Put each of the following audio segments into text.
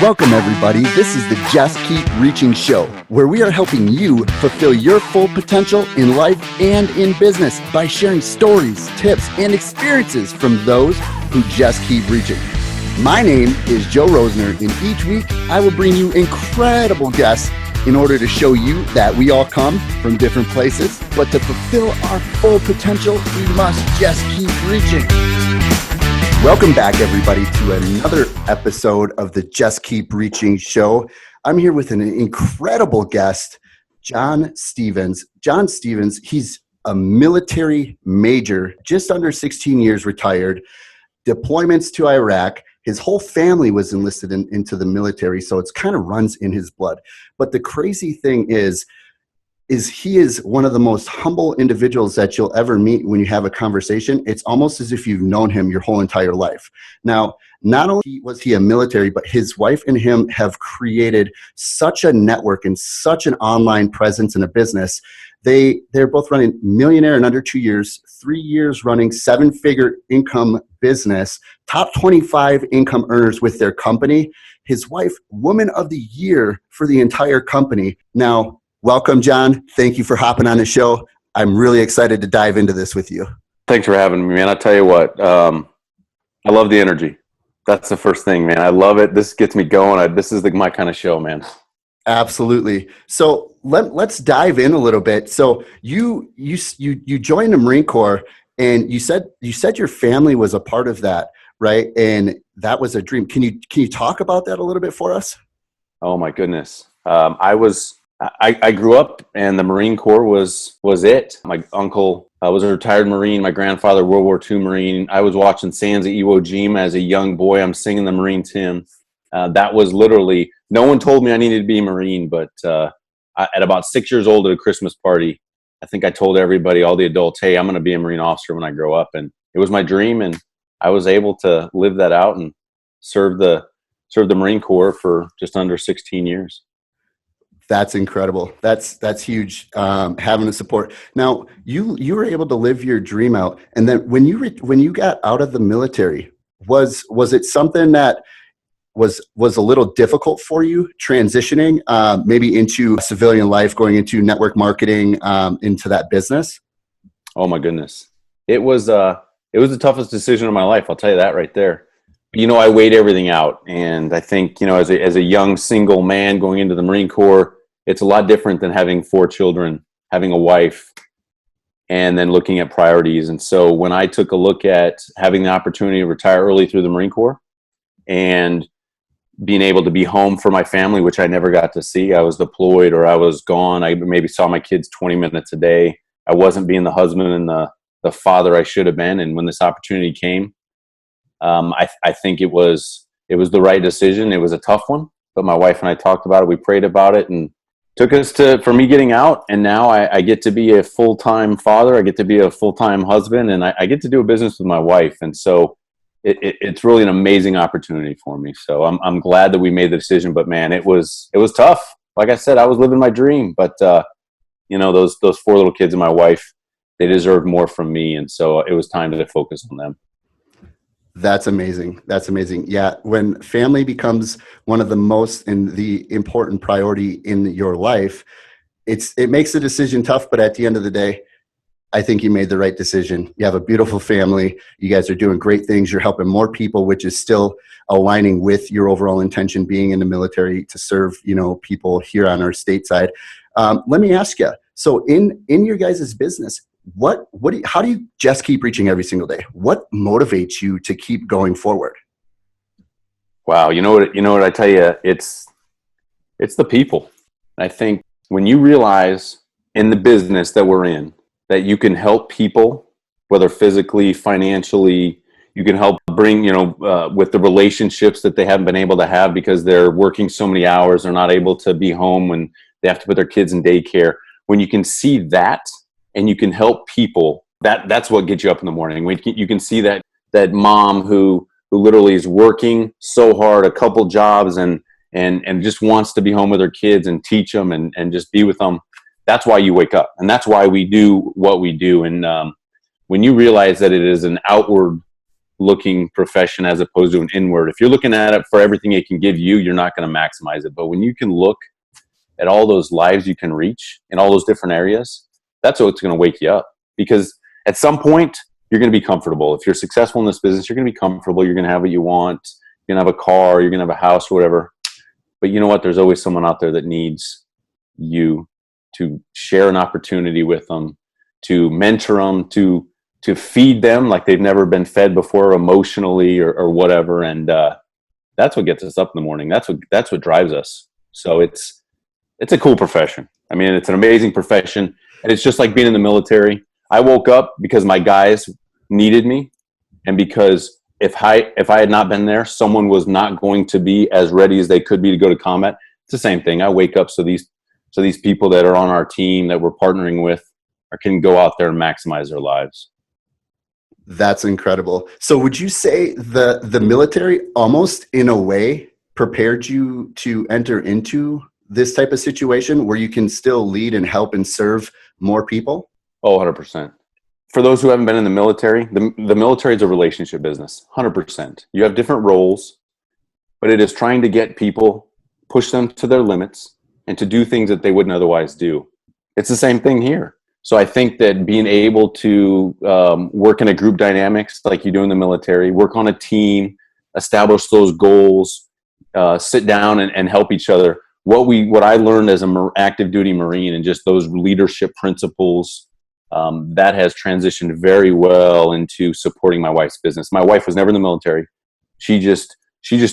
Welcome, everybody. This is the Just Keep Reaching show, where we are helping you fulfill your full potential in life and in business by sharing stories, tips, and experiences from those who just keep reaching. My name is Joe Rosner, and each week I will bring you incredible guests in order to show you that we all come from different places, but to fulfill our full potential, we must just keep reaching. Welcome back, everybody, to another episode of the Just Keep Reaching show. I'm here with an incredible guest, John Stevens. John Stevens, he's a military major, just under 16 years retired, deployments to Iraq. His whole family was enlisted into the military, so it's kind of runs in his blood. But the crazy thing is he is one of the most humble individuals that you'll ever meet when you have a conversation. It's almost as if you've known him your whole entire life. Now, not only was he a military, but his wife and him have created such a network and such an online presence in a business. They're both running Millionaire in under 2 years, 3 years running 7-figure income business, top 25 income earners with their company. His wife, Woman of the Year for the entire company. Now, welcome, John. Thank you for hopping on the show. I'm really excited to dive into this with you. Thanks for having me, man. I'll tell you what, I love the energy. That's the first thing, man. I love it. This gets me going. This is my kind of show, man. Absolutely. So let's dive in a little bit. So you joined the Marine Corps, and you said your family was a part of that, right? And that was a dream. Can you talk about that a little bit for us? Oh my goodness. I grew up, and the Marine Corps was it. My uncle was a retired Marine. My grandfather, World War II Marine. I was watching Sands of Iwo Jima as a young boy. I'm singing the Marine hymn. That was literally, no one told me I needed to be a Marine, but at about 6 years old at a Christmas party, I think I told everybody, all the adults, hey, I'm going to be a Marine officer when I grow up. And it was my dream, and I was able to live that out and serve the Marine Corps for just under 16 years. That's incredible. That's huge. Having the support. Now, you were able to live your dream out, and then when you got out of the military, was it something that was a little difficult for you transitioning, maybe into civilian life, going into network marketing, into that business? Oh my goodness, it was the toughest decision of my life. I'll tell you that right there. I weighed everything out, and I think as a young single man going into the Marine Corps, it's a lot different than having 4 children, having a wife, and then looking at priorities. And so when I took a look at having the opportunity to retire early through the Marine Corps and being able to be home for my family, which I never got to see, I was deployed or I was gone. I maybe saw my kids 20 minutes a day. I wasn't being the husband and the father I should have been. And when this opportunity came, I think it was the right decision. It was a tough one, but my wife and I talked about it. We prayed about it, and took us for me getting out, and now I get to be a full-time father. I get to be a full-time husband, and I get to do a business with my wife. And so it's really an amazing opportunity for me. So I'm glad that we made the decision. But man, it was tough. Like I said, I was living my dream. But those 4 little kids and my wife, they deserved more from me, and so it was time to focus on them. That's amazing. That's amazing. Yeah. When family becomes one of the most and the important priority in your life, it makes the decision tough, but at the end of the day, I think you made the right decision. You have a beautiful family. You guys are doing great things. You're helping more people, which is still aligning with your overall intention being in the military to serve, people here on our stateside. Let me ask you, so in your guys' business, how do you just keep reaching every single day? What motivates you to keep going forward? Wow. You know what I tell you, it's the people. I think when you realize in the business that we're in, that you can help people, whether physically, financially, you can help bring, with the relationships that they haven't been able to have because they're working so many hours, they're not able to be home when they have to put their kids in daycare. When you can see that, and you can help people, that's what gets you up in the morning. When you can see that mom who literally is working so hard, a couple jobs, and just wants to be home with her kids and teach them and just be with them. That's why you wake up, and that's why we do what we do. And when you realize that it is an outward looking profession as opposed to an inward. If you're looking at it for everything it can give you, you're not going to maximize it. But when you can look at all those lives you can reach in all those different areas, that's what's going to wake you up. Because at some point, you're going to be comfortable. If you're successful in this business, you're going to be comfortable. You're going to have what you want. You're going to have a car. You're going to have a house, whatever. But you know what? There's always someone out there that needs you to share an opportunity with them, to mentor them, to feed them like they've never been fed before emotionally or whatever. And that's what gets us up in the morning. That's what drives us. So it's a cool profession. I mean, it's an amazing profession. And it's just like being in the military. I woke up because my guys needed me. And because if I had not been there, someone was not going to be as ready as they could be to go to combat. It's the same thing. I wake up so these people that are on our team that we're partnering with can go out there and maximize their lives. That's incredible. So would you say the military almost in a way prepared you to enter into this type of situation where you can still lead and help and serve more people? Oh, 100%. For those who haven't been in the military, the military is a relationship business, 100%. You have different roles, but it is trying to get people, push them to their limits, and to do things that they wouldn't otherwise do. It's the same thing here. So I think that being able to work in a group dynamics like you do in the military, work on a team, establish those goals, sit down and help each other. What I learned as an active duty Marine and just those leadership principles, that has transitioned very well into supporting my wife's business. My wife was never in the military. She just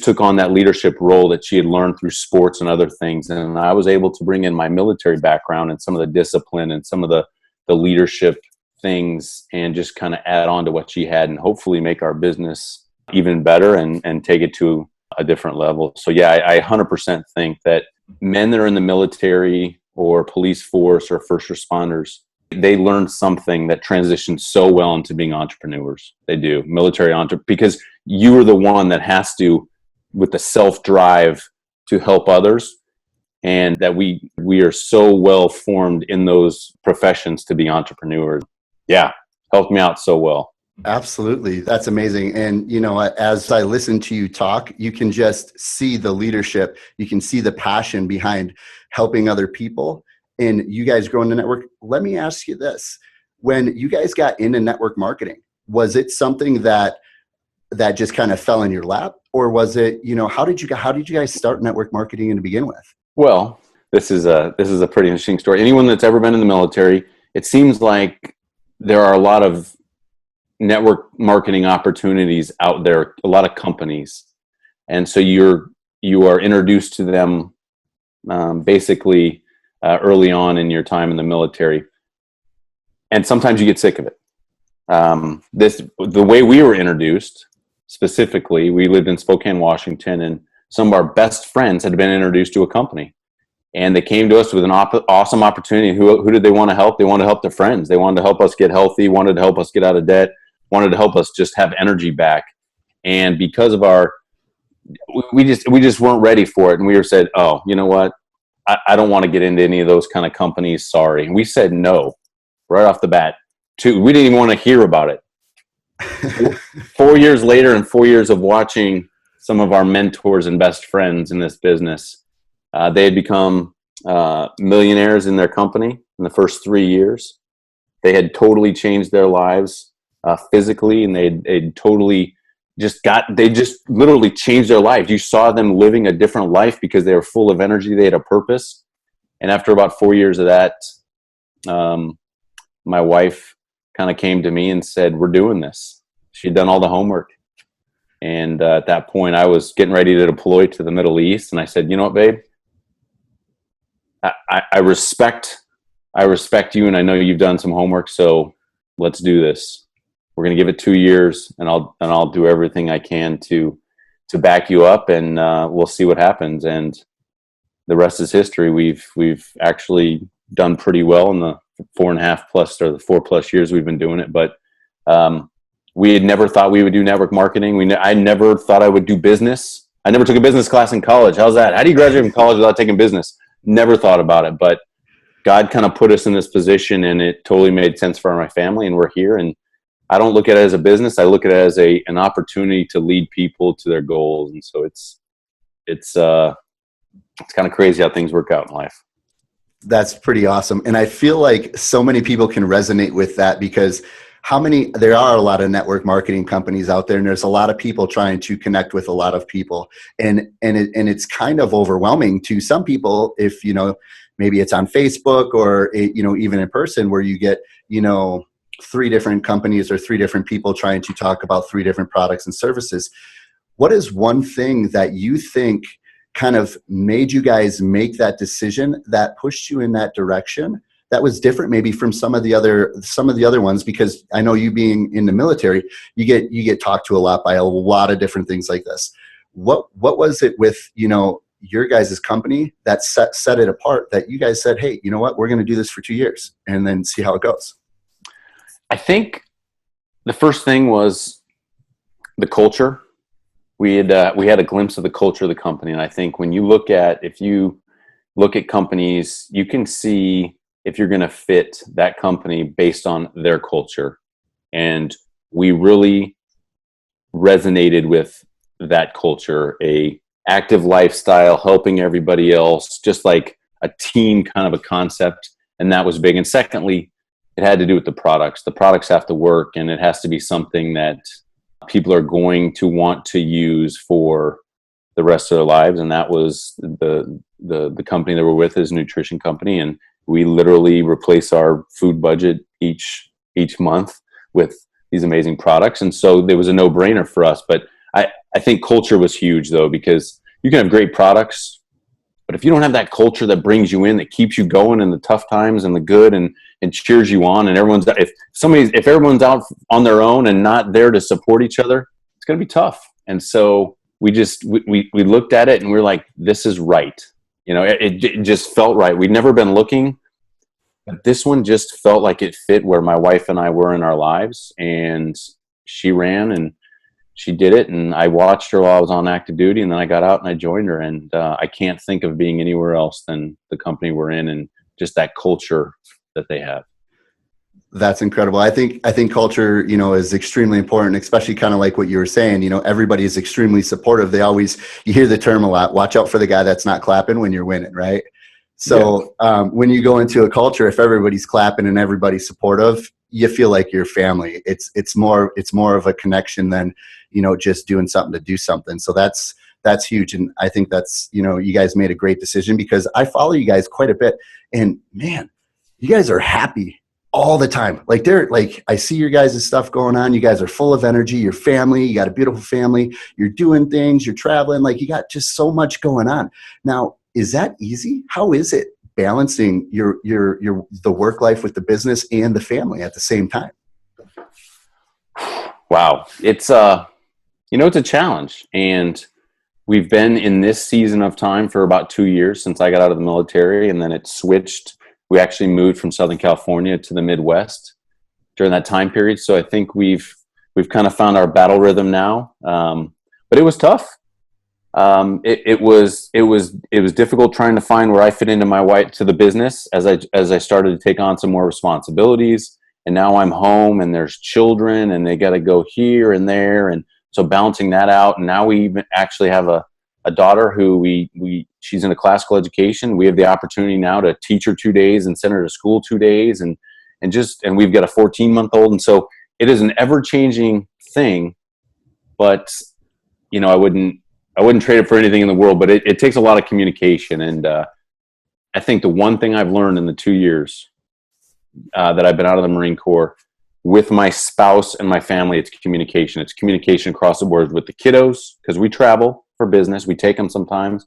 took on that leadership role that she had learned through sports and other things. And I was able to bring in my military background and some of the discipline and some of the leadership things and just kind of add on to what she had and hopefully make our business even better and take it to a different level. So yeah, I 100% think that men that are in the military or police force or first responders, they learn something that transitions so well into being entrepreneurs. They do. Military because you are the one that has to, with the self-drive to help others, and that we are so well formed in those professions to be entrepreneurs. Yeah, helped me out so well. Absolutely. That's amazing. And, as I listen to you talk, you can just see the leadership. You can see the passion behind helping other people and you guys growing the network. Let me ask you this. When you guys got into network marketing, was it something that just kind of fell in your lap? Or was it, how did you guys start network marketing to begin with? Well, this is a pretty interesting story. Anyone that's ever been in the military, it seems like there are a lot of network marketing opportunities out there, a lot of companies. And so you are introduced to them basically early on in your time in the military. And sometimes you get sick of it. The way we were introduced, specifically, we lived in Spokane, Washington, and some of our best friends had been introduced to a company. And they came to us with an awesome opportunity. Who did they want to help? They wanted to help their friends. They wanted to help us get healthy, wanted to help us get out of debt, wanted to help us just have energy back. And because of we just weren't ready for it. And we said, oh, you know what? I don't want to get into any of those kind of companies. Sorry. And we said no right off the bat. We didn't even want to hear about it. 4 years later and 4 years of watching some of our mentors and best friends in this business, they had become millionaires in their company in the first 3 years. They had totally changed their lives physically, and they just literally changed their life. You saw them living a different life because they were full of energy. They had a purpose. And after about 4 years of that, my wife kind of came to me and said, we're doing this. She'd done all the homework. And at that point, I was getting ready to deploy to the Middle East. And I said, you know what, babe? I respect you, and I know you've done some homework, so let's do this. We're going to give it 2 years, and I'll do everything I can to back you up, and we'll see what happens. And the rest is history. We've actually done pretty well in the 4.5 plus or the 4+ years we've been doing it. But we had never thought we would do network marketing. I never thought I would do business. I never took a business class in college. How's that? How do you graduate from college without taking business? Never thought about it, but God kind of put us in this position, and it totally made sense for my family, and we're here. And I don't look at it as a business. I look at it as an opportunity to lead people to their goals. And so it's kind of crazy how things work out in life. That's pretty awesome. And I feel like so many people can resonate with that, because there are a lot of network marketing companies out there, and there's a lot of people trying to connect with a lot of people. And it's kind of overwhelming to some people if, maybe it's on Facebook or, even in person, where you get, 3 different companies or 3 different people trying to talk about 3 different products and services. What is one thing that you think kind of made you guys make that decision that pushed you in that direction that was different maybe from some of the other ones? Because I know, you being in the military, you get talked to a lot by a lot of different things like this. What was it with, your guys' company that set it apart, that you guys said, hey, you know what, we're going to do this for 2 years and then see how it goes? I think the first thing was the culture. We had a glimpse of the culture of the company. And I think if you look at companies, you can see if you're going to fit that company based on their culture. And we really resonated with that culture, a active lifestyle, helping everybody else, just like a team kind of a concept. And that was big. And secondly, it had to do with the products. The products have to work, and it has to be something that people are going to want to use for the rest of their lives. And that was the company that we're with, is a nutrition company. And we literally replace our food budget each month with these amazing products. And so there was a no-brainer for us. But I think culture was huge, though, because you can have great products, but if you don't have that culture that brings you in, that keeps you going in the tough times and the good, and cheers you on, and if everyone's out on their own and not there to support each other, it's going to be tough. And so we looked at it and we were like, this is right. It just felt right. We'd never been looking, but this one just felt like it fit where my wife and I were in our lives. And she ran and she did it, and I watched her while I was on active duty, and then I got out and I joined her. And I can't think of being anywhere else than the company we're in, and just that culture that they have. That's incredible. I think culture, is extremely important, especially kind of like what you were saying. Everybody is extremely supportive. You hear the term a lot, watch out for the guy that's not clapping when you're winning, right? So when you go into a culture, if everybody's clapping and everybody's supportive, you feel like you're family. It's more of a connection than, just doing something to do something. So that's huge. And I think that's, you guys made a great decision, because I follow you guys quite a bit, and man, you guys are happy all the time. I see your guys' stuff going on. You guys are full of energy. Your family, you got a beautiful family. You're doing things, you're traveling, you got just so much going on. Now, is that easy? How is it balancing the work life with the business and the family at the same time? Wow. It's it's a challenge, and we've been in this season of time for about 2 years since I got out of the military, and then it switched. We actually moved from Southern California to the Midwest during that time period. So I think we've kind of found our battle rhythm now. But it was tough. It was difficult trying to find where I fit into the business as I started to take on some more responsibilities. And now I'm home, and there's children, and they got to go here and there. And so balancing that out. And now we even actually have a daughter who she's in a classical education. We have the opportunity now to teach her 2 days and send her to school 2 days. And we've got a 14-month-old. And so it is an ever-changing thing, but I wouldn't trade it for anything in the world, but it takes a lot of communication. And I think the one thing I've learned in the 2 years that I've been out of the Marine Corps with my spouse and my family, it's communication. It's communication across the board with the kiddos, because we travel for business. We take them sometimes.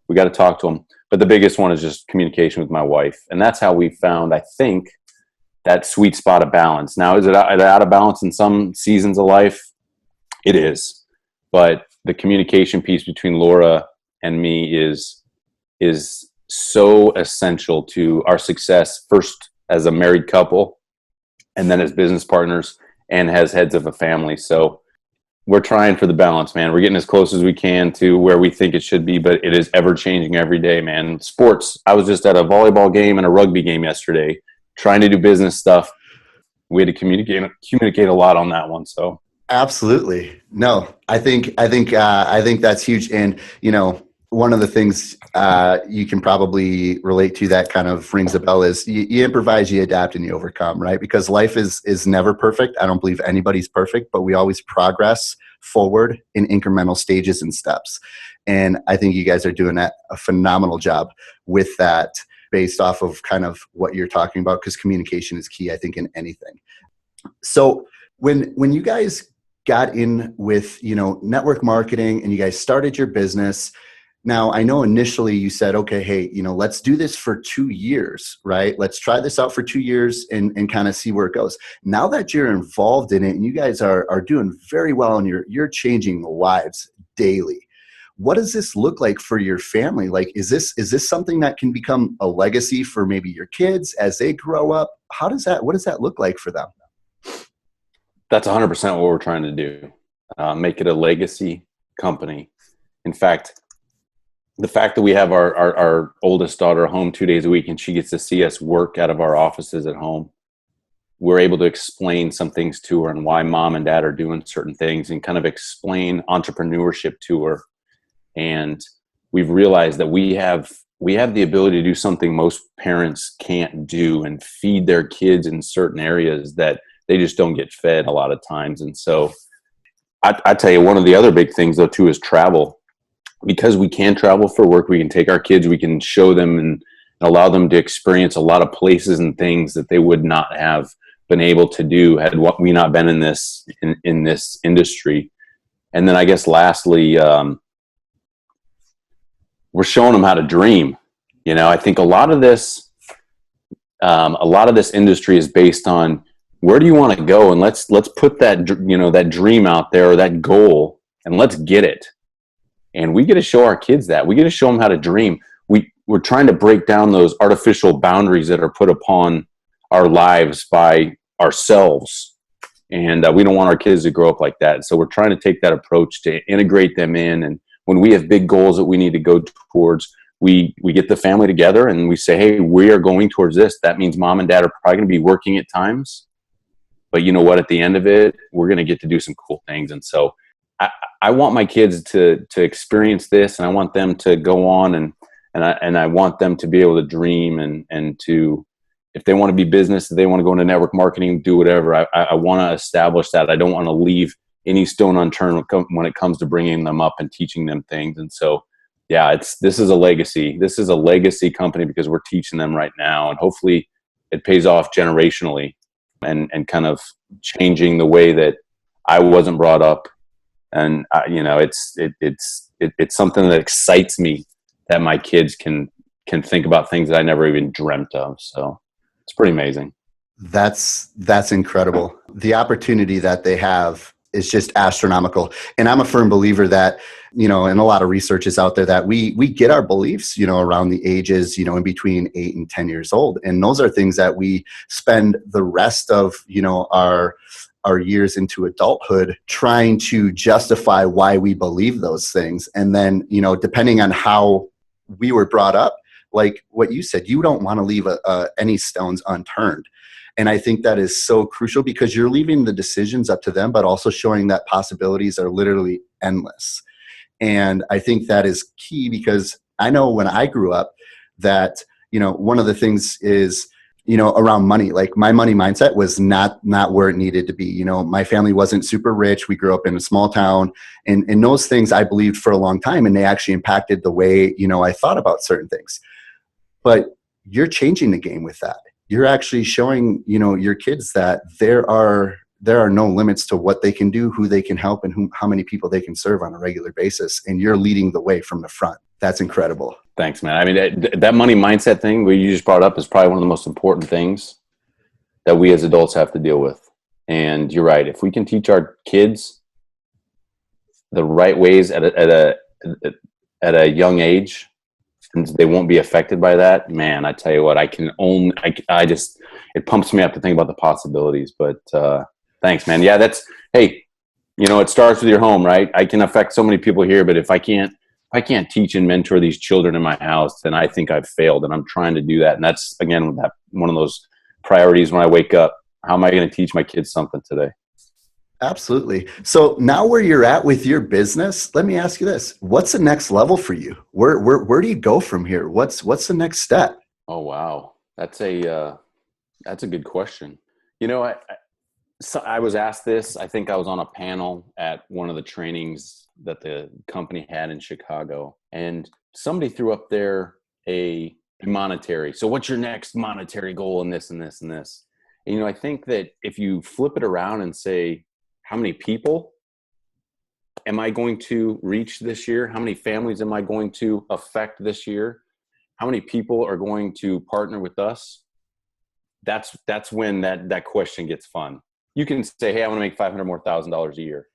We got to talk to them. But the biggest one is just communication with my wife. And that's how we found, I think, that sweet spot of balance. Now, is it out of balance in some seasons of life? It is. But the communication piece between Laura and me is so essential to our success, first as a married couple, and then as business partners, and as heads of a family. So we're trying for the balance, man. We're getting as close as we can to where we think it should be, but it is ever changing every day, man. Sports. I was just at a volleyball game and a rugby game yesterday, trying to do business stuff. we had to communicate a lot on that one. So Absolutely. No, I think that's huge. And, one of the things you can probably relate to that kind of rings a bell is you improvise, you adapt, and you overcome, right? Because life is never perfect. I don't believe anybody's perfect, but we always progress forward in incremental stages and steps. And I think you guys are doing a phenomenal job with that based off of kind of what you're talking about, because communication is key, I think, in anything. So when you guys got in with, network marketing and you guys started your business, now, I know initially you said, okay, hey, let's do this for 2 years, right? Let's try this out for 2 years and kind of see where it goes. Now that you're involved in it and you guys are doing very well and you're changing lives daily, what does this look like for your family? Like, is this something that can become a legacy for maybe your kids as they grow up? What does that look like for them? that's 100% what we're trying to do. Make it a legacy company. In fact, the fact that we have our oldest daughter home 2 days a week and she gets to see us work out of our offices at home, we're able to explain some things to her and why mom and dad are doing certain things and kind of explain entrepreneurship to her. And we've realized that we have the ability to do something most parents can't do and feed their kids in certain areas that they just don't get fed a lot of times. And so I tell you, one of the other big things though too is travel. Because we can travel for work, we can take our kids, we can show them and allow them to experience a lot of places and things that they would not have been able to do had we not been in this industry. And then I guess lastly, we're showing them how to dream. I think a lot of this industry is based on where do you want to go, and let's put that that dream out there or that goal, and let's get it. And we get to show our kids that. We get to show them how to dream. We're trying to break down those artificial boundaries that are put upon our lives by ourselves. And we don't want our kids to grow up like that. So we're trying to take that approach to integrate them in. And when we have big goals that we need to go towards, we get the family together and we say, hey, we are going towards this. That means mom and dad are probably going to be working at times. But you know what? At the end of it, we're going to get to do some cool things. And so I want my kids to experience this, and I want them to go on and I want them to be able to dream and to, if they want to be business, if they want to go into network marketing, do whatever. I want to establish that. I don't want to leave any stone unturned when it comes to bringing them up and teaching them things. And so, yeah, this is a legacy. This is a legacy company because we're teaching them right now, and hopefully it pays off generationally and kind of changing the way that I wasn't brought up. And it's something that excites me that my kids can think about things that I never even dreamt of. So it's pretty amazing. That's incredible. The opportunity that they have is just astronomical. And I'm a firm believer that, and a lot of research is out there that we get our beliefs, around the ages, in between 8 and 10 years old. And those are things that we spend the rest of, our years into adulthood trying to justify why we believe those things. And then, depending on how we were brought up, like what you said, you don't want to leave any stones unturned. And I think that is so crucial because you're leaving the decisions up to them, but also showing that possibilities are literally endless. And I think that is key because I know when I grew up that, one of the things is, around money, like my money mindset was not where it needed to be. My family wasn't super rich. We grew up in a small town, and those things I believed for a long time, and they actually impacted the way, I thought about certain things. But you're changing the game with that. You're actually showing, your kids that there are no limits to what they can do, who they can help, and how many people they can serve on a regular basis. And you're leading the way from the front. That's incredible. Thanks, man. I mean, that money mindset thing you just brought up is probably one of the most important things that we as adults have to deal with. And you're right. If we can teach our kids the right ways at a young age, and they won't be affected by that, man, I tell you what, it pumps me up to think about the possibilities. But thanks, man. Yeah, hey, it starts with your home, right? I can affect so many people here, but if I can't teach and mentor these children in my house, then I think I've failed, and I'm trying to do that. And that's, again, one of those priorities when I wake up. how am I going to teach my kids something today? Absolutely. So now where you're at with your business, let me ask you this. What's the next level for you? Where do you go from here? What's the next step? Oh, wow. That's a good question. So I was asked this. I think I was on a panel at one of the trainings that the company had in Chicago, and somebody threw up there a monetary. So what's your next monetary goal in this and this and this? And, I think that if you flip it around and say, how many people am I going to reach this year? How many families am I going to affect this year? How many people are going to partner with us? That's when that question gets fun. You can say, hey, I want to make $500,000 more a year.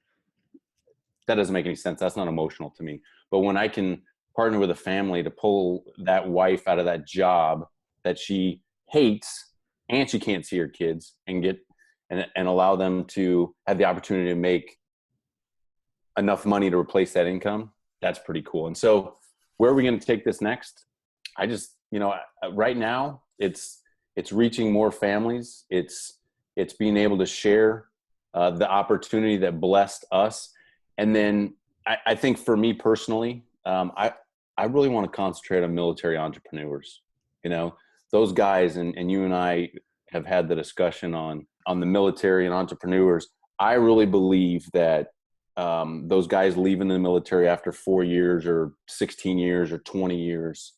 That doesn't make any sense. That's not emotional to me. But when I can partner with a family to pull that wife out of that job that she hates and she can't see her kids and get and allow them to have the opportunity to make enough money to replace that income, that's pretty cool. And so where are we going to take this next? I just, right now it's reaching more families. It's being able to share the opportunity that blessed us. And then I think for me personally, I really want to concentrate on military entrepreneurs. Those guys, and you and I have had the discussion on the military and entrepreneurs. I really believe that those guys leaving the military after 4 years or 16 years or 20 years,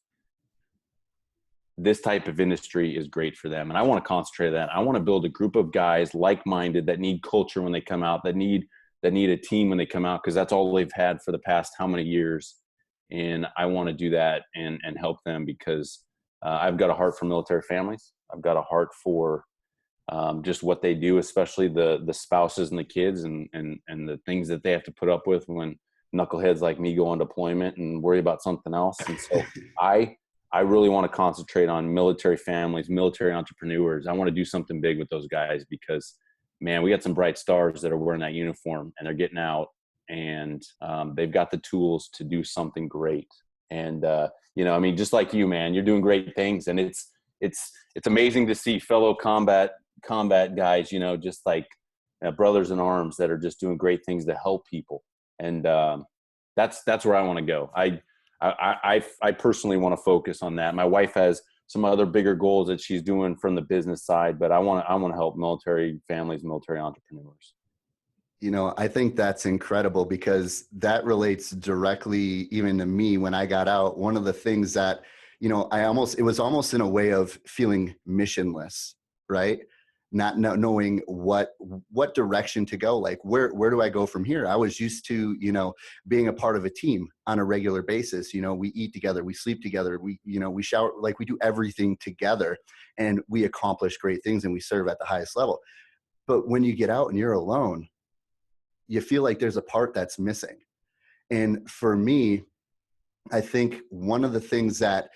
this type of industry is great for them. And I want to concentrate on that. I want to build a group of guys like-minded that need culture when they come out, that need a team when they come out, because that's all they've had for the past how many years. And I want to do that and help them because I've got a heart for military families. I've got a heart for just what they do, especially the spouses and the kids and the things that they have to put up with when knuckleheads like me go on deployment and worry about something else. And so I really want to concentrate on military families, military entrepreneurs. I want to do something big with those guys because, man, we got some bright stars that are wearing that uniform and they're getting out and they've got the tools to do something great. And, just like you, man, you're doing great things. And it's amazing to see fellow combat guys, just like brothers in arms that are just doing great things to help people. And that's where I want to go. I personally want to focus on that. My wife has some other bigger goals that she's doing from the business side, but I want to help military families, military entrepreneurs. I think that's incredible because that relates directly even to me when I got out. One of the things that, it was almost in a way of feeling missionless, right? Not knowing what direction to go. Like, where do I go from here? I was used to, being a part of a team on a regular basis. We eat together, we sleep together, we shower, like we do everything together and we accomplish great things and we serve at the highest level. But when you get out and you're alone, you feel like there's a part that's missing. And for me, I think one of the things that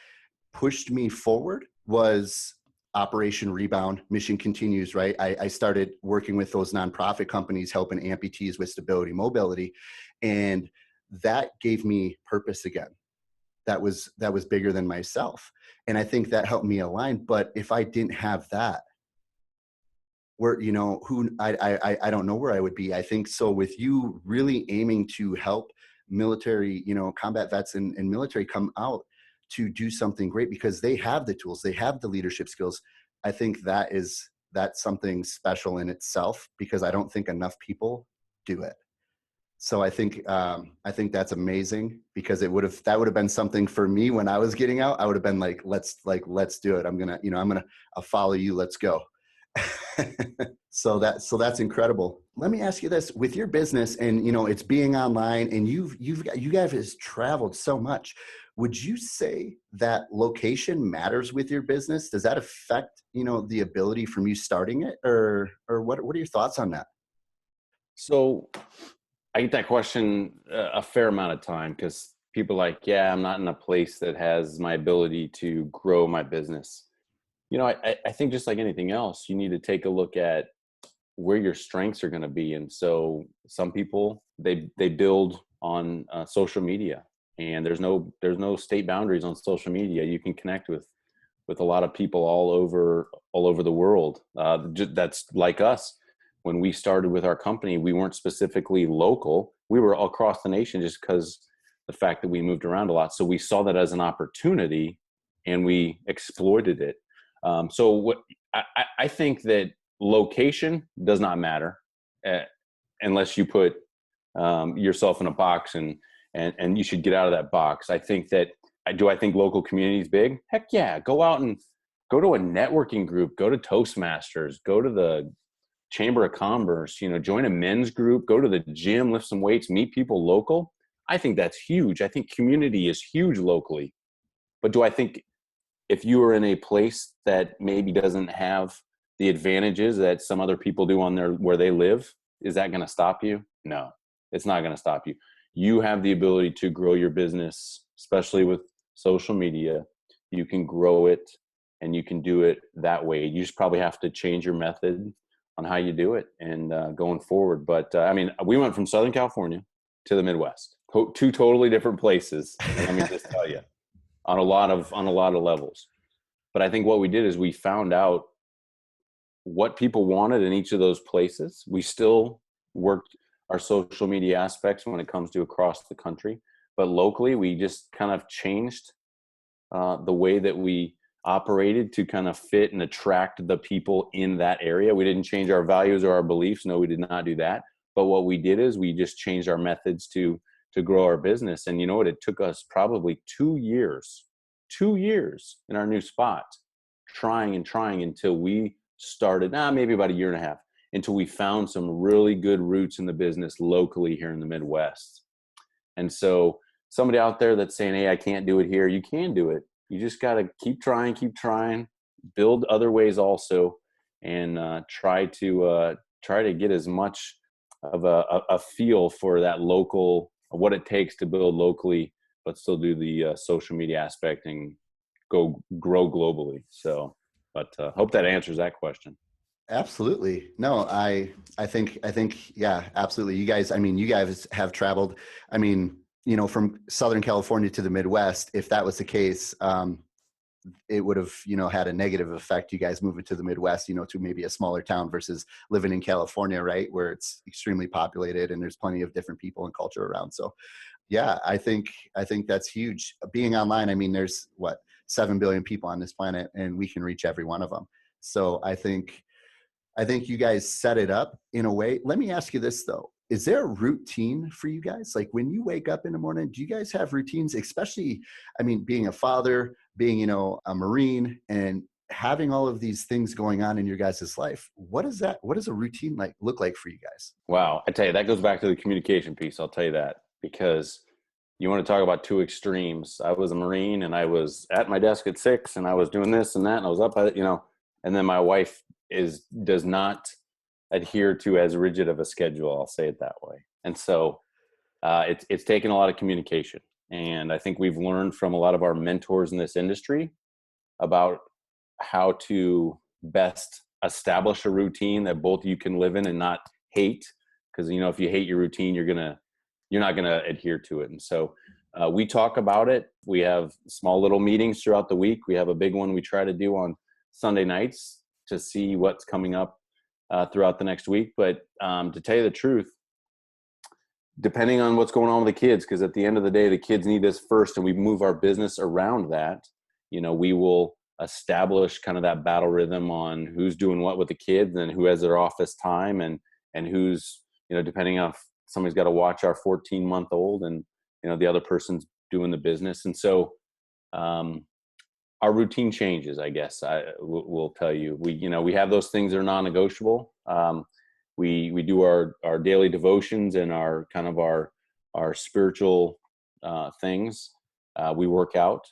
pushed me forward was Operation Rebound, Mission Continues, right? I started working with those nonprofit companies, helping amputees with stability, mobility, and that gave me purpose again. That was bigger than myself. And I think that helped me align. But if I didn't have that, where, I don't know where I would be. I think so with you really aiming to help military, combat vets and military come out to do something great because they have the tools, they have the leadership skills. I think that's something special in itself because I don't think enough people do it. So I think that's amazing because that would have been something for me when I was getting out. I would have been like, let's do it. I'll follow you. Let's go. So that's incredible. Let me ask you this: with your business and it's being online and you guys have traveled so much, would you say that location matters with your business? Does that affect the ability from you starting it, or what are your thoughts on that? So I get that question a fair amount of time because people are like, yeah, I'm not in a place that has my ability to grow my business. I think just like anything else, you need to take a look at where your strengths are going to be. And so some people, they build on social media, and there's no state boundaries on social media. You can connect with with a lot of people all over the world. That's like us. When we started with our company, we weren't specifically local. We were all across the nation just because the fact that we moved around a lot. So we saw that as an opportunity and we exploited it. So what I think that location does not matter unless you put yourself in a box, and you should get out of that box. I think that I think local community is big? Heck yeah. Go out and go to a networking group, go to Toastmasters, go to the Chamber of Commerce, join a men's group, go to the gym, lift some weights, meet people local. I think that's huge. I think community is huge locally. But do I think if you are in a place that maybe doesn't have the advantages that some other people do where they live, is that going to stop you? No, it's not going to stop you. You have the ability to grow your business, especially with social media. You can grow it and you can do it that way. You just probably have to change your method on how you do it and going forward. But we went from Southern California to the Midwest, two totally different places. And let me just tell you, on a lot of levels. But I think what we did is we found out what people wanted in each of those places. We still worked our social media aspects when it comes to across the country, but locally we just kind of changed the way that we operated to kind of fit and attract the people in that area. We didn't change our values or our beliefs. No, we did not do that. But what we did is we just changed our methods to grow our business. And you know what? It took us probably 2 years in our new spot, trying until we started, maybe about a year and a half, until we found some really good roots in the business locally here in the Midwest. And so somebody out there that's saying, hey, I can't do it here, you can do it. You just got to keep trying, build other ways also, and try to get as much of a feel for that local, what it takes to build locally, but still do the social media aspect and grow globally. So, but hope that answers that question. Absolutely. No, I think, yeah, absolutely. You guys have traveled, from Southern California to the Midwest. If that was the case, it would have, had a negative effect. You guys moving to the Midwest, to maybe a smaller town versus living in California, right? Where it's extremely populated and there's plenty of different people and culture around. So yeah, I think that's huge. Being online, there's 7 billion people on this planet and we can reach every one of them. So I think you guys set it up in a way. Let me ask you this though. Is there a routine for you guys? Like when you wake up in the morning, do you guys have routines? Especially, being a father, being, a Marine, and having all of these things going on in your guys' life. What does a routine look like for you guys? Wow. I tell you, that goes back to the communication piece. I'll tell you that, because you want to talk about two extremes. I was a Marine and I was at my desk at 6 and I was doing this and that and I was up, and then my wife does not adhere to as rigid of a schedule. I'll say it that way. And so it's taken a lot of communication. And I think we've learned from a lot of our mentors in this industry about how to best establish a routine that both of you can live in and not hate. Because, if you hate your routine, you're not going to adhere to it. And so we talk about it. We have small little meetings throughout the week. We have a big one we try to do on Sunday nights to see what's coming up throughout the next week. But to tell you the truth, depending on what's going on with the kids, because at the end of the day, the kids need us first, and we move our business around that. We will establish kind of that battle rhythm on who's doing what with the kids and who has their office time and who's, depending on if somebody's got to watch our 14-month-old and, the other person's doing the business. And so our routine changes, I guess. We'll tell you, we have those things that are non-negotiable. We do our daily devotions and our spiritual things. We work out,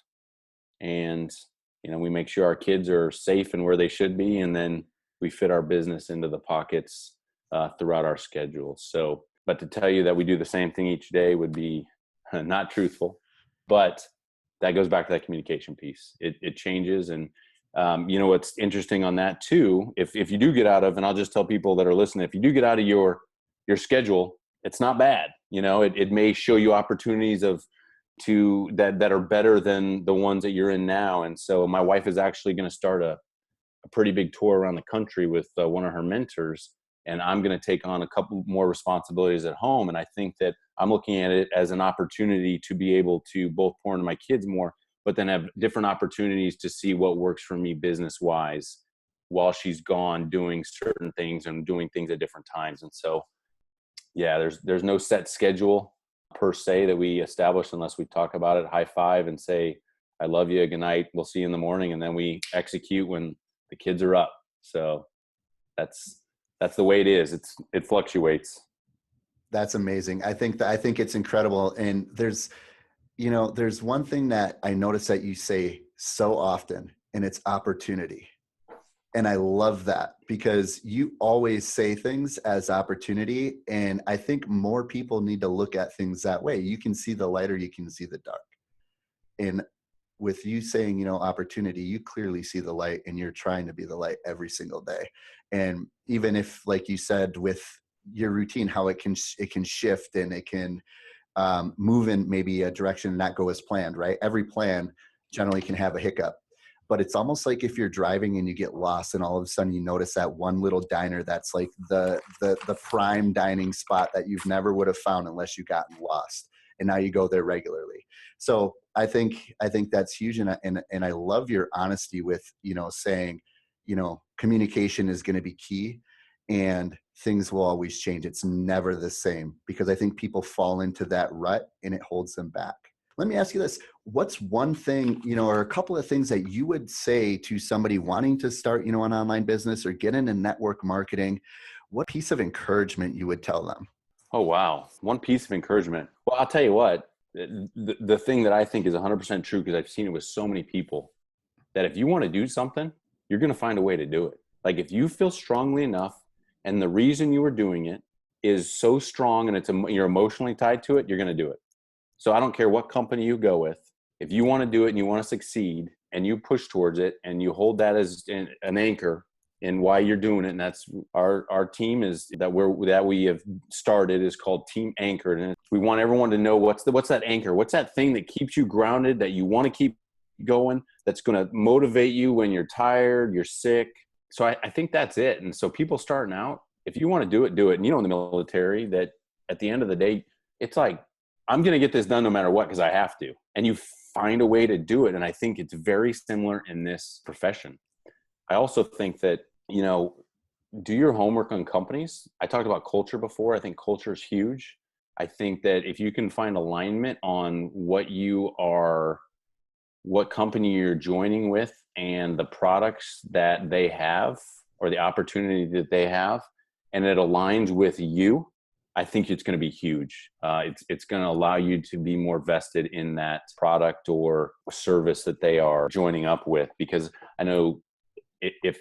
and we make sure our kids are safe and where they should be, and then we fit our business into the pockets throughout our schedule. So, but to tell you that we do the same thing each day would be not truthful. But that goes back to that communication piece. It changes. And what's interesting on that too, if you do get out of, and I'll just tell people that are listening, if you do get out of your schedule, it's not bad. It may show you opportunities of that are better than the ones that you're in now. And so my wife is actually going to start a pretty big tour around the country with one of her mentors, and I'm going to take on a couple more responsibilities at home. And I think that I'm looking at it as an opportunity to be able to both pour into my kids more, but then have different opportunities to see what works for me business wise while she's gone, doing certain things and doing things at different times. And so, yeah, there's no set schedule per se that we establish unless we talk about it, high five and say, I love you, good night, we'll see you in the morning. And then we execute when the kids are up. So that's the way it is. It fluctuates. That's amazing. I think it's incredible. And there's one thing that I notice that you say so often, and it's opportunity. And I love that because you always say things as opportunity. And I think more people need to look at things that way. You can see the light or you can see the dark. And with you saying, opportunity, you clearly see the light and you're trying to be the light every single day. And even if, like you said, with your routine, how it can shift and it can move in maybe a direction and not go as planned, right? Every plan generally can have a hiccup. But it's almost like if you're driving and you get lost and all of a sudden you notice that one little diner that's like the prime dining spot that you've never would have found unless you gotten lost. And now you go there regularly. So I think that's huge. And I love your honesty with, saying, communication is going to be key and things will always change. It's never the same because I think people fall into that rut and it holds them back. Let me ask you this. What's one thing, or a couple of things that you would say to somebody wanting to start, an online business or get into network marketing? What piece of encouragement you would tell them? Oh, wow. One piece of encouragement. Well, I'll tell you what, the thing that I think is 100% true, because I've seen it with so many people, that if you want to do something, you're going to find a way to do it. Like if you feel strongly enough and the reason you are doing it is so strong and you're emotionally tied to it, you're going to do it. So I don't care what company you go with. If you want to do it and you want to succeed and you push towards it and you hold that as an anchor in why you're doing it, and that's our team is that we have started is called Team Anchored, and we want everyone to know what's that anchor, what's that thing that keeps you grounded, that you want to keep going, that's going to motivate you when you're tired, you're sick. So I think that's it. And so people starting out, if you want to do it. And in the military, that at the end of the day, it's like, I'm going to get this done no matter what because I have to. And you find a way to do it. And I think it's very similar in this profession. I also think that, do your homework on companies. I talked about culture before. I think culture is huge. I think that if you can find alignment on what company you're joining with and the products that they have or the opportunity that they have, and it aligns with you, I think it's going to be huge. It's going to allow you to be more vested in that product or service that they are joining up with. Because I know if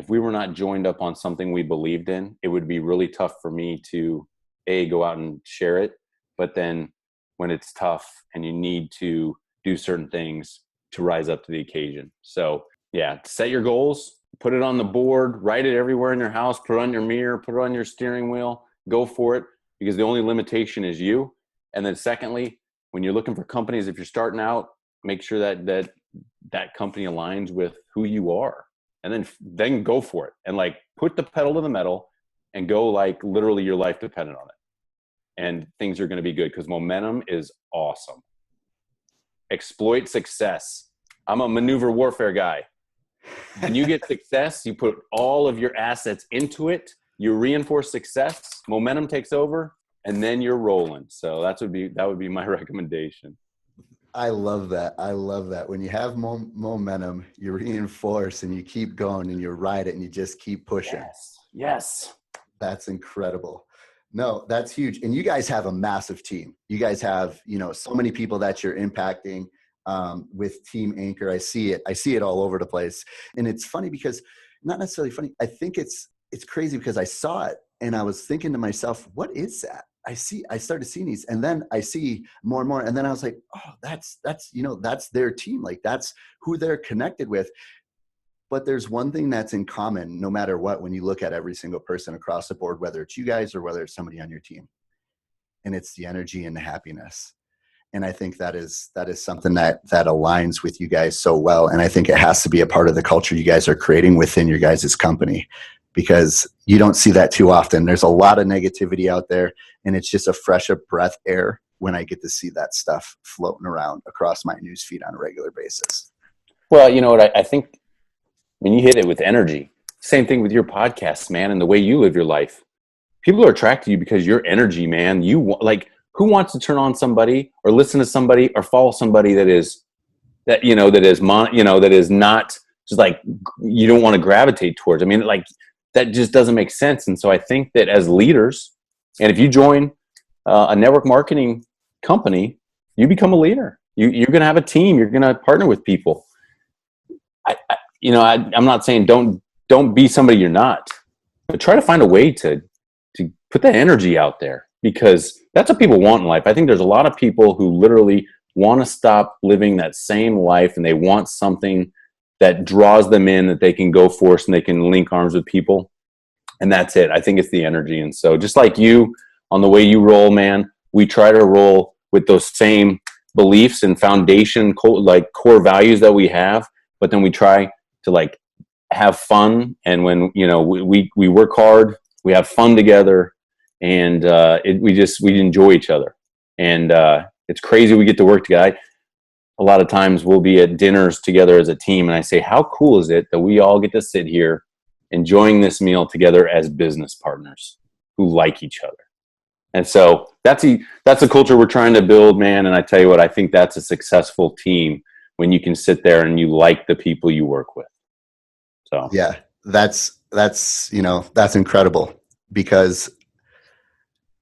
we were not joined up on something we believed in, it would be really tough for me to go out and share it. But then when it's tough and you need to do certain things to rise up to the occasion. So yeah, set your goals, put it on the board, write it everywhere in your house, put it on your mirror, put it on your steering wheel, go for it, because the only limitation is you. And then secondly, when you're looking for companies, if you're starting out, make sure that company aligns with who you are, and then go for it and put the pedal to the metal and go literally your life dependent on it. And things are going to be good because momentum is awesome. Exploit success. I'm a maneuver warfare guy. When you get success, you put all of your assets into it, you reinforce success, momentum takes over, and then you're rolling. So that would be my recommendation. I love that. When you have momentum, you reinforce and you keep going and you ride it and you just keep pushing. Yes. That's incredible. No, that's huge. And you guys have a massive team. You guys have, so many people that you're impacting with Team Anchor. I see it all over the place. And it's funny because, not necessarily funny, I think it's crazy because I saw it and I was thinking to myself, what is that? I started seeing these and then I see more and more. And then I was like, oh, that's their team. That's who they're connected with. But there's one thing that's in common, no matter what, when you look at every single person across the board, whether it's you guys or whether it's somebody on your team. and it's the energy and the happiness. And I think that is something that aligns with you guys so well. And I think it has to be a part of the culture you guys are creating within your guys' company, because you don't see that too often. There's a lot of negativity out there, and it's just a fresh of breath air when I get to see that stuff floating around across my newsfeed on a regular basis. Well, you know what? I think when you hit it with energy, same thing with your podcast, man, and the way you live your life. People are attracted to you because your energy, man. Who wants to turn on somebody or listen to somebody or follow somebody that is not just like you don't want to gravitate towards? I mean, like that just doesn't make sense. And so I think that as leaders, and if you join a network marketing company, you become a leader. You're going to have a team. You're going to partner with people. I'm not saying don't be somebody you're not, but try to find a way to put that energy out there, because that's what people want in life. I think there's a lot of people who literally want to stop living that same life, and they want something that draws them in, that they can go force and they can link arms with people. And that's it. I think it's the energy. And so just like you, on the way you roll, man, we try to roll with those same beliefs and foundation, like core values that we have, but then we try to like have fun. And when, we work hard, we have fun together, and we enjoy each other. And it's crazy we get to work together. A lot of times we'll be at dinners together as a team, and I say, how cool is it that we all get to sit here enjoying this meal together as business partners who like each other? And so that's the culture we're trying to build, man. And I tell you what, I think that's a successful team when you can sit there and you like the people you work with. So yeah, that's incredible, because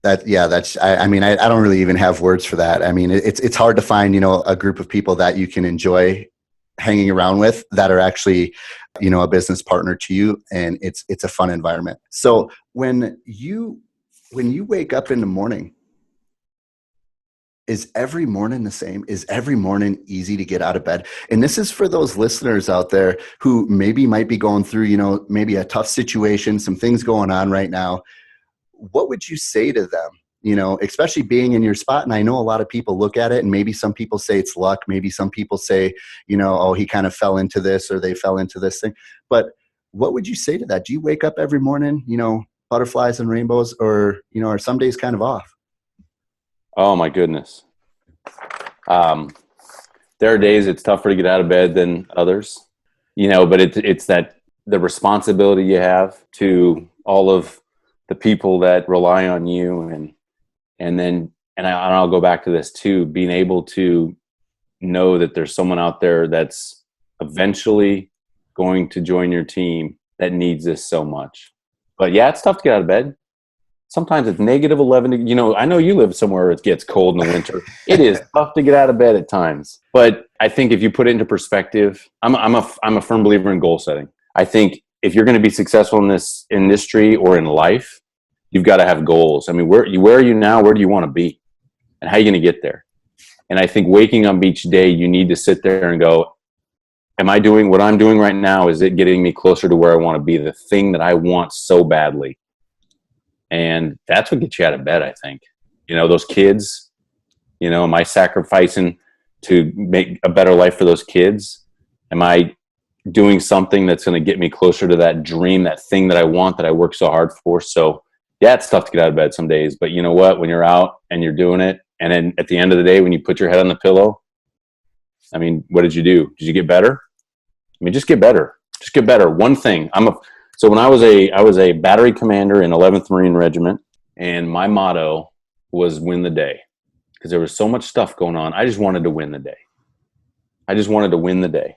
I don't really even have words for that. I mean, it's hard to find, a group of people that you can enjoy hanging around with that are actually, a business partner to you, and it's a fun environment. So when you wake up in the morning, is every morning the same? Is every morning easy to get out of bed? And this is for those listeners out there who maybe might be going through, maybe a tough situation, some things going on right now. What would you say to them, especially being in your spot? And I know a lot of people look at it, and maybe some people say it's luck. Maybe some people say, oh, he kind of fell into this, or they fell into this thing. But what would you say to that? Do you wake up every morning, butterflies and rainbows, or, are some days kind of off? Oh my goodness. There are days it's tougher to get out of bed than others, but it's that the responsibility you have to all of the people that rely on you. And I'll go back to this too, being able to know that there's someone out there that's eventually going to join your team that needs this so much. But yeah, it's tough to get out of bed. Sometimes it's -11. I know you live somewhere where it gets cold in the winter. It is tough to get out of bed at times. But I think if you put it into perspective, I'm a firm believer in goal setting. I think if you're going to be successful in this industry or in life, you've got to have goals. I mean, where are you now? Where do you want to be? And how are you going to get there? And I think waking up each day, you need to sit there and go, am I doing what I'm doing right now? Is it getting me closer to where I want to be, the thing that I want so badly? And that's what gets you out of bed, I think. Those kids, am I sacrificing to make a better life for those kids? Am I doing something that's going to get me closer to that dream, that thing that I want, that I work so hard for? So yeah, it's tough to get out of bed some days, but you know what? When you're out and you're doing it, and then at the end of the day, when you put your head on the pillow, I mean, what did you do? Did you get better? I mean, just get better. Just get better. One thing. So when I was a battery commander in 11th Marine Regiment, and my motto was win the day, because there was so much stuff going on. I just wanted to win the day. I just wanted to win the day.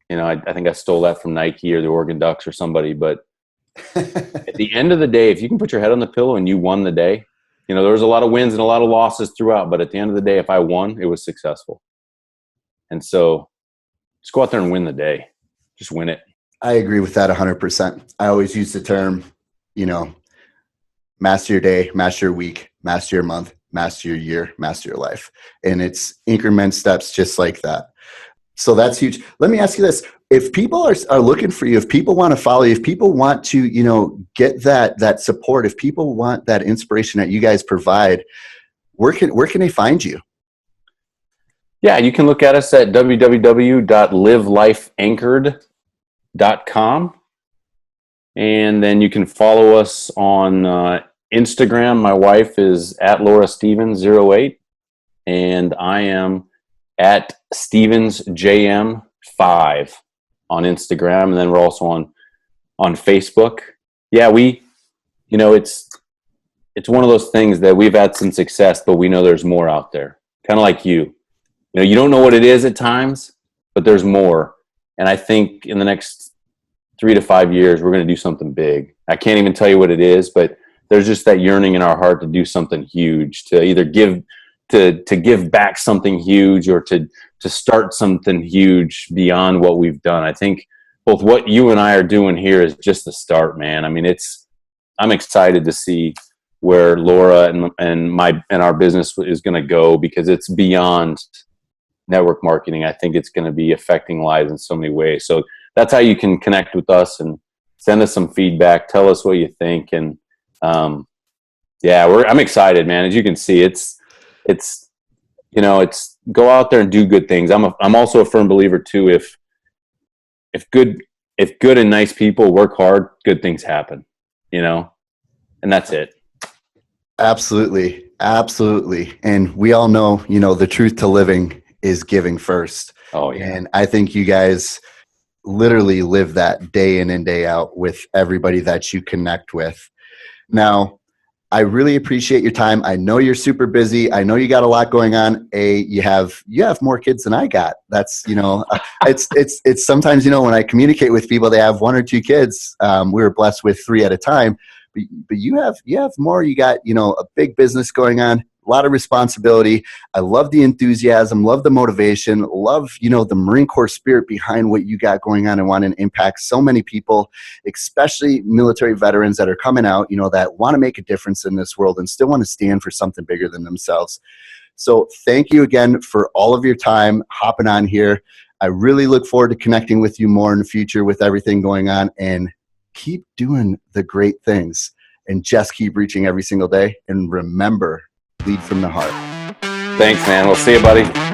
I think I stole that from Nike or the Oregon Ducks or somebody, but at the end of the day, if you can put your head on the pillow and you won the day, there was a lot of wins and a lot of losses throughout, but at the end of the day, if I won, it was successful. And so just go out there and win the day. Just win it. I agree with that 100%. I always use the term, master your day, master your week, master your month, master your year, master your life. And it's increment steps just like that. So that's huge. Let me ask you this. If people are looking for you, if people want to follow you, if people want to, get that support, if people want that inspiration that you guys provide, where can they find you? Yeah, you can look at us at www.livelifeanchored.com. And then you can follow us on Instagram. My wife is at Laura Stevens08, and I am at StevensJM5 on Instagram. And then we're also on Facebook. Yeah, it's one of those things that we've had some success, but we know there's more out there. Kind of like you. You don't know what it is at times, but there's more. And I think in the next 3 to 5 years, we're going to do something big. I can't even tell you what it is, but there's just that yearning in our heart to do something huge, to either give back something huge, or to start something huge beyond what we've done. I think both what you and I are doing here is just the start, man. I mean, I'm excited to see where Laura and our business is going to go, because it's beyond network marketing. I think it's going to be affecting lives in so many ways. So that's how you can connect with us and send us some feedback. Tell us what you think. And I'm excited, man. As you can see, it's go out there and do good things. I'm also a firm believer too. If good and nice people work hard, good things happen, and that's it. Absolutely. Absolutely. And we all know, the truth to living is giving first. Oh yeah. And I think you guys literally live that day in and day out with everybody that you connect with. Now, I really appreciate your time. I know you're super busy. I know you got a lot going on. You have more kids than I got. That's, it's sometimes, when I communicate with people, they have 1 or 2 kids. We were blessed with 3 at a time, but you have more. You got, a big business going on. A lot of responsibility. I love the enthusiasm, love the motivation, love, the Marine Corps spirit behind what you got going on and want to impact so many people, especially military veterans that are coming out, that want to make a difference in this world and still want to stand for something bigger than themselves. So thank you again for all of your time hopping on here. I really look forward to connecting with you more in the future with everything going on, and keep doing the great things and just keep reaching every single day. And remember, lead from the heart. Thanks, man. We'll see you, buddy.